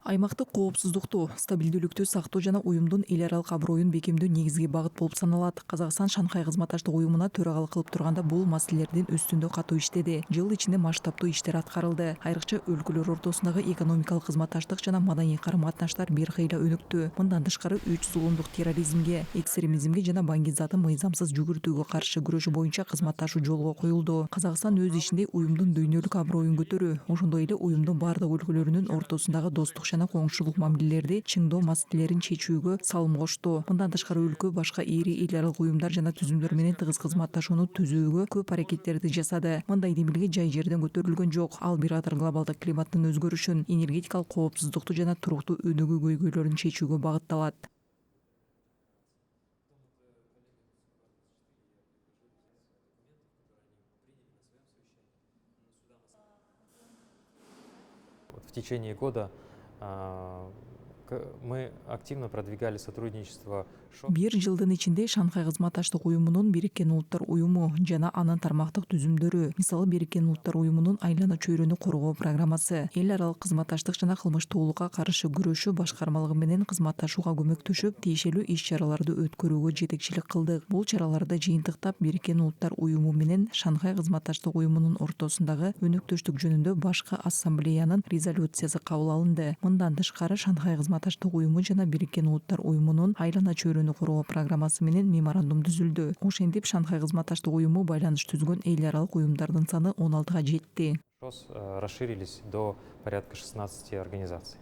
Аймактык коопсуздукту, стабилдүүлүктү сактоо жана уюмдун эл аралык аброюн бекемдөө негизги багыт болуп саналат. Казакстан Шанхай кызматташтык уюмуна төрагалык кылып турганда бул маселелердин үстүндө катуу иштеди. Жыл ичинде масштабдуу иштер аткарылды. Айрыкча өлкөлөр ортосундагы экономикалык кызматташтык жана маданий карым-катнаштар бир кыйла өнүктү. Мындан тышкары 3 зулумдук терроризмге, экстремизмге жана баңгизатын мыйзамсыз жүгүртүүгө каршы күрөшүү боюнча кызматташуу жолго коюлду. Казакстан өз ишинде уюмдун дүйнөлүк аброюн көтөрүү, ошондой эле уюмдун бардык өлкөлөрүнүн ортосундагы достук жана коңшулук мамилелерди чыңдоо маселелерин чечүүгө салым кошту. Мындан тышкары өлкө башка ири эл аралык уюмдар жана түзүмдөр менен тыгыз кызматташууну түзүүгө көп аракеттерди жасады. Мындай демилге жай жерден көтөрүлгөн жок. Ал бир катар глобалдык климаттын өзгөрүшүн, энергетикалык коопсуздукту жана туруктуу өнүгүү көйгөйлөрүн чечүүгө багытталат. В течение года мы активно продвигали сотрудничество. Бир жылдын ичинде Шанхай кызматташтык уюмунун Бириккен Улуттар уюму жана анын тармактык түзүмдөрү, мисалы Бириккен Улуттар уюмунун айлана чөйрөнү коргоо программасы, эл аралык кызматташтык жана кылмыштуулукка каршы күрөшүү башкармалыгы менен кызматташууга көмөктөшүп, тиешелүү иш-чараларды өткөрүүгө жетекчилик кылдык. Бул чараларды жыйынтыктап Бириккен Улуттар уюму менен Шанхай кызматташтык уюмунун ортосундагы өнөктөштүк жөнүндө башкы ассамблеянын резолюциясы кабыл алынды. Мындан тышкары Шанхай кызматташтык уюму жана Бириккен Улуттар уюмунун айлана чөйрөнү коргоо программасы менен меморандум түзүлдү. Ошентип Шанхай кызматташтык уюму байланыш түзгөн эл аралык уюмдардын саны 16га жетти. Расширились до порядка 16 организаций.